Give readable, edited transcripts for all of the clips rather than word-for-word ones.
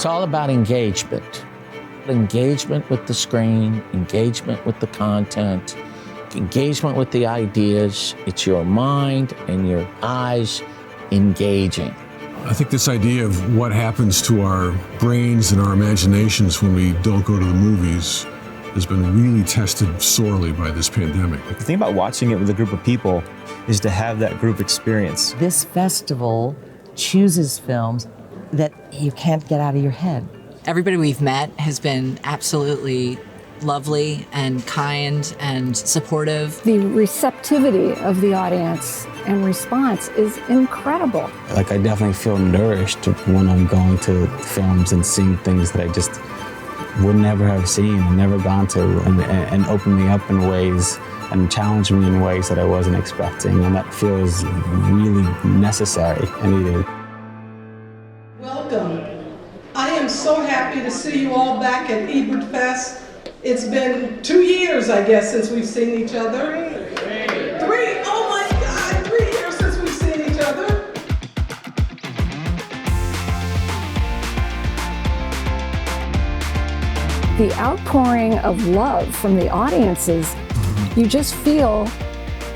It's all about engagement. Engagement with the screen, engagement with the content, engagement with the ideas. It's your mind and your eyes engaging. I think this idea of what happens to our brains and our imaginations when we don't go to the movies has been really tested sorely by this pandemic. The thing about watching it with a group of people is to have that group experience. This festival chooses films that you can't get out of your head. Everybody we've met has been absolutely lovely and kind and supportive. The receptivity of the audience and response is incredible. Like, I definitely feel nourished when I'm going to films and seeing things that I just would never have seen and never gone to, and open me up in ways and challenge me in ways that I wasn't expecting, and that feels really necessary and needed. Welcome. I am so happy to see you all back at Ebertfest. It's been 2 years, I guess, since we've seen each other. Three, oh my God, 3 years since we've seen each other. The outpouring of love from the audiences, you just feel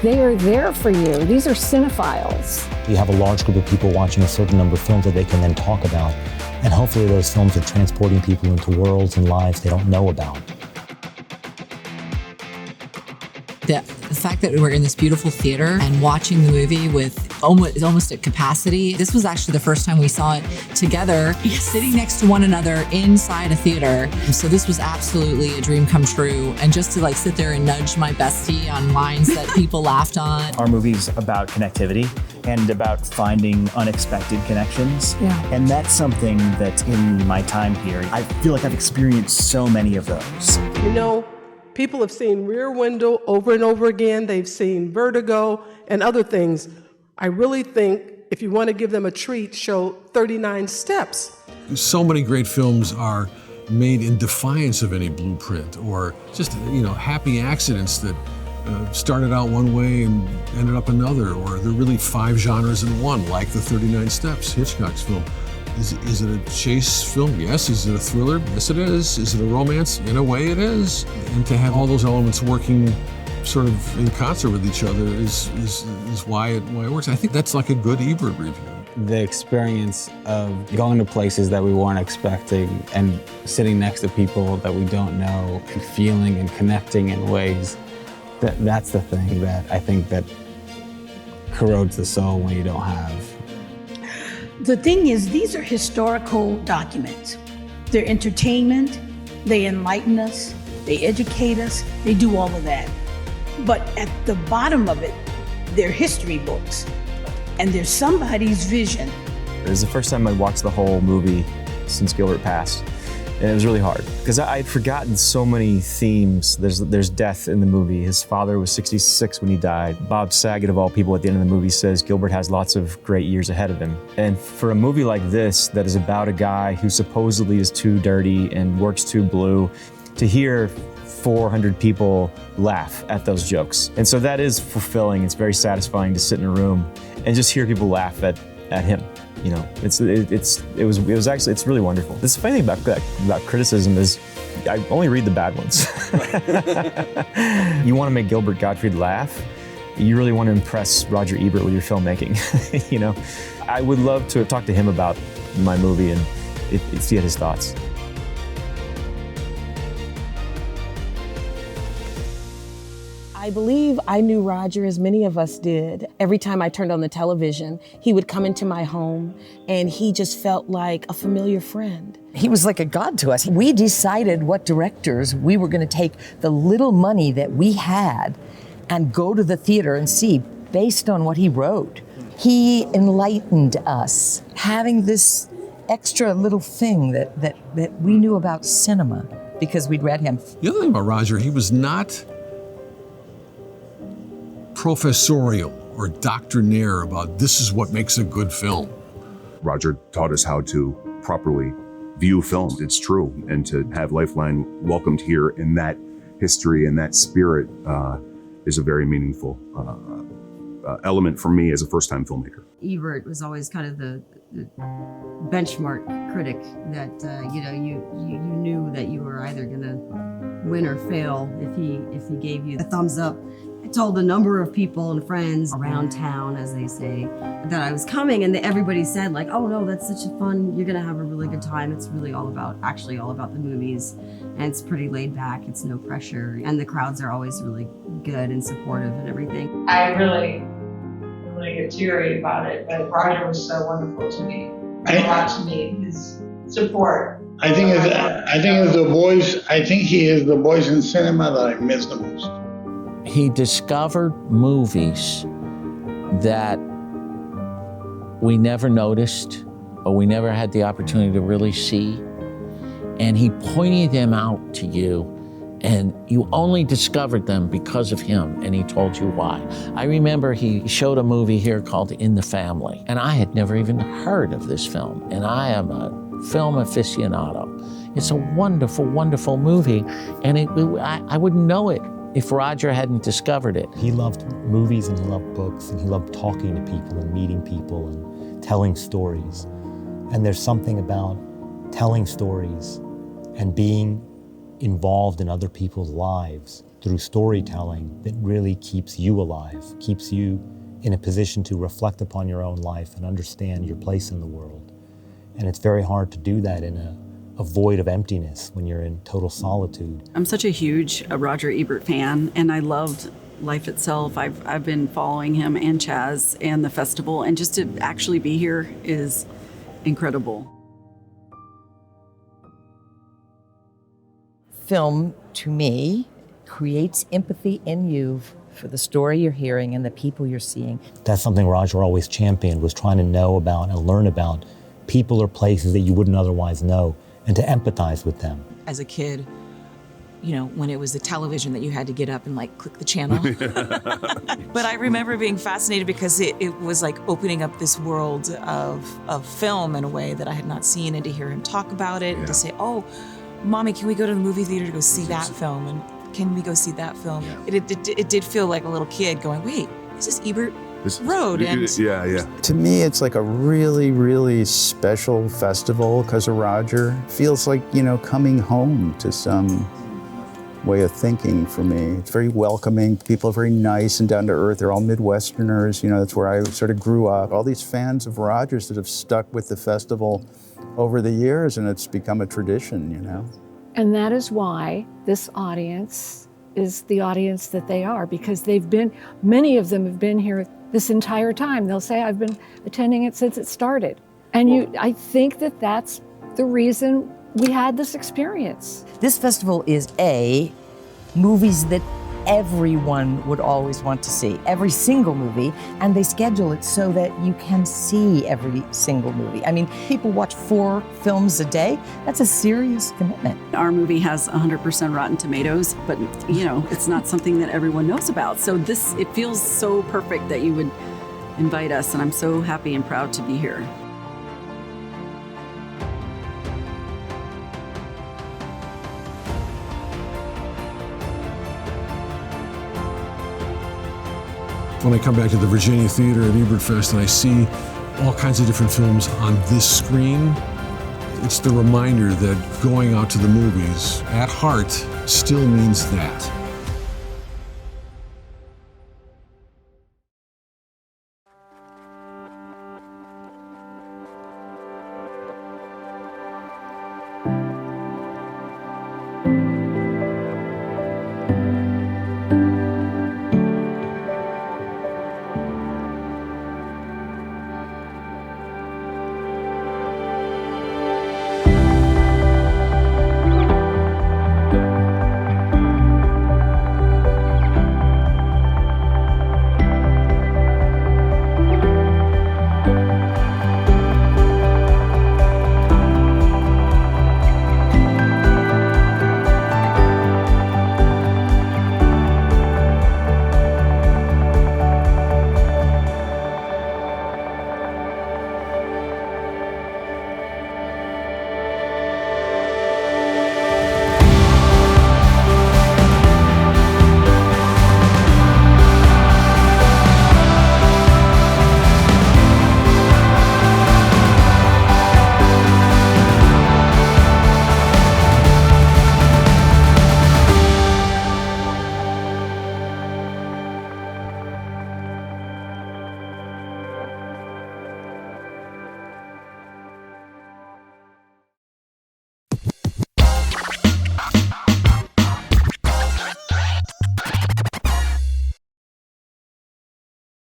they are there for you. These are cinephiles. You have a large group of people watching a certain number of films that they can then talk about. And hopefully those films are transporting people into worlds and lives they don't know about. The fact that we're in this beautiful theater and watching the movie with almost at capacity. This was actually the first time we saw it together, sitting next to one another inside a theater. So this was absolutely a dream come true. And just to sit there and nudge my bestie on lines that people laughed on. Our movie's about connectivity and about finding unexpected connections. Yeah. And that's something that in my time here, I feel like I've experienced so many of those. You know, people have seen Rear Window over and over again. They've seen Vertigo and other things. I really think if you want to give them a treat, show 39 Steps. So many great films are made in defiance of any blueprint, or just, happy accidents that started out one way and ended up another, or they're really 5 genres in one, like the 39 Steps, Hitchcock's film. Is it a chase film? Yes. Is it a thriller? Yes, it is. Is it a romance? In a way, it is. And to have all those elements working sort of in concert with each other is why it works. I think that's like a good Ebert review. The experience of going to places that we weren't expecting and sitting next to people that we don't know and feeling and connecting in ways, that's the thing that I think that corrodes the soul when you don't have. The thing is, these are historical documents. They're entertainment, they enlighten us, they educate us, they do all of that. But at the bottom of it, they're history books, and there's somebody's vision. It was the first time I watched the whole movie since Gilbert passed, and it was really hard because I had forgotten so many themes. There's death in the movie. His father was 66 when he died. Bob Saget, of all people, at the end of the movie says Gilbert has lots of great years ahead of him. And for a movie like this that is about a guy who supposedly is too dirty and works too blue, to hear 400 people laugh at those jokes. And so that is fulfilling. It's very satisfying to sit in a room and just hear people laugh at him. It's really wonderful. The funny thing about criticism is I only read the bad ones. You want to make Gilbert Gottfried laugh, you really want to impress Roger Ebert with your filmmaking. I would love to talk to him about my movie and see his thoughts. I believe I knew Roger, as many of us did. Every time I turned on the television, he would come into my home, and he just felt like a familiar friend. He was like a god to us. We decided what directors we were going to take the little money that we had and go to the theater and see based on what he wrote. He enlightened us, having this extra little thing that we knew about cinema because we'd read him. The other thing about Roger, he was not professorial or doctrinaire about this is what makes a good film. Roger taught us how to properly view film. It's true. And to have Lifeline welcomed here in that history and that spirit is a very meaningful element for me as a first-time filmmaker. Ebert was always kind of benchmark critic that you knew that you were either gonna win or fail if he gave you a thumbs up. I told a number of people and friends around town, as they say, that I was coming, and everybody said like, "Oh no, that's such a fun. You're gonna have a really good time. It's really all about the movies, and it's pretty laid back. It's no pressure, and the crowds are always really good and supportive and everything." I really get teary about it, but Roger was so wonderful to me. A lot to me, his support. I think he is the voice in cinema that I miss the most. He discovered movies that we never noticed or we never had the opportunity to really see. And he pointed them out to you, and you only discovered them because of him, and he told you why. I remember he showed a movie here called In the Family, and I had never even heard of this film, and I am a film aficionado. It's a wonderful, wonderful movie, and I wouldn't know it if Roger hadn't discovered it. He loved movies and he loved books and he loved talking to people and meeting people and telling stories. And there's something about telling stories and being involved in other people's lives through storytelling that really keeps you alive, keeps you in a position to reflect upon your own life and understand your place in the world. And it's very hard to do that in a void of emptiness when you're in total solitude. I'm such a huge Roger Ebert fan, and I loved Life Itself. I've been following him and Chaz and the festival, and just to actually be here is incredible. Film, to me, creates empathy in you for the story you're hearing and the people you're seeing. That's something Roger always championed, was trying to know about and learn about people or places that you wouldn't otherwise know, and to empathize with them. As a kid, when it was the television that you had to get up and click the channel. But I remember being fascinated because it was like opening up this world of film in a way that I had not seen, and to hear him talk about it and to say, "Oh, Mommy, can we go to the movie theater to go see that film? And can we go see that film?" Yeah. It did feel like a little kid going, "Wait, is this Ebert Road?" To me, it's like a really, really special festival because of Roger. It feels like, coming home to some way of thinking for me. It's very welcoming. People are very nice and down to earth. They're all Midwesterners. That's where I sort of grew up. All these fans of Roger's that have stuck with the festival over the years, and it's become a tradition, And that is why this audience is the audience that they are, because many of them have been here this entire time. They'll say, "I've been attending it since it started." And I think that that's the reason we had this experience. This festival is movies that everyone would always want to see, every single movie, and they schedule it so that you can see every single movie. I mean, people watch 4 films a day. That's a serious commitment. Our movie has 100% Rotten Tomatoes, but it's not something that everyone knows about. So it feels so perfect that you would invite us, and I'm so happy and proud to be here. When I come back to the Virginia Theater at Ebertfest and I see all kinds of different films on this screen, it's the reminder that going out to the movies at heart still means that.